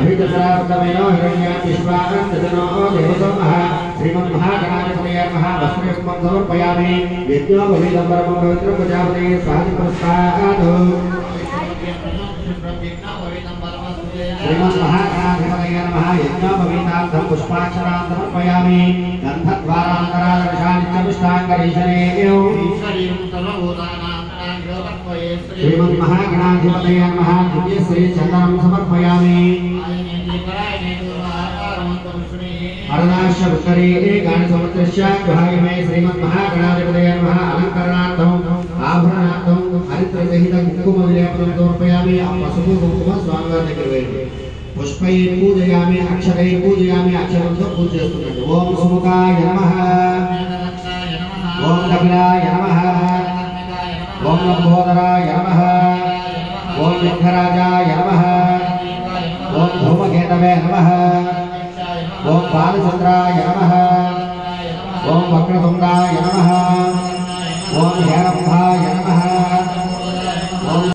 अभिजसरार्दमेनो हिरण्याक्षिष्वान्तजनो देवसोमः श्रीमन्महागणाधिपतये नमः वस्त्रयुग्मं समर्पयामि यज्ञोपवीतं परमं पवित्रं प्रजापते स्वादिपुरस्तात् श्रीमन्महागणाधिपतये नमः यज्ञोपवीतार्थं पुष्पाक्षरां समर्पयामि गन्धद्वारान्तरादर्शानि च पुष्टाङ्गरीशनेयो श्रीमन्महागणाधिपतये नमः दिव्यश्रीचन्दनं समर्पयामि अरदाश्य उत्तरे गाणसमुद्रस्य गुहायमे श्रीमन्महागणाधिपतये नमः अलङ्करणार्थम् आभरणार्थं हरिद्रसहितं कुङ्कुमविलेपनं समर्पयामि पशुपु कुङ्कुम स्वामिवारिनि पुष्पैः पूजयामि अक्षरैः पूजयामि अक्षरं पूजयस्तु ओम सुमुखाय नमः ओम कपिलाय नमः ओम लंबोदराय नमः ओम विघ्नराजाय नमः ओम धूमकेतवे नमः ओम बालचंद्राय नमः ओम वक्रतुंडाय नमः ओम हेरंभाय नमः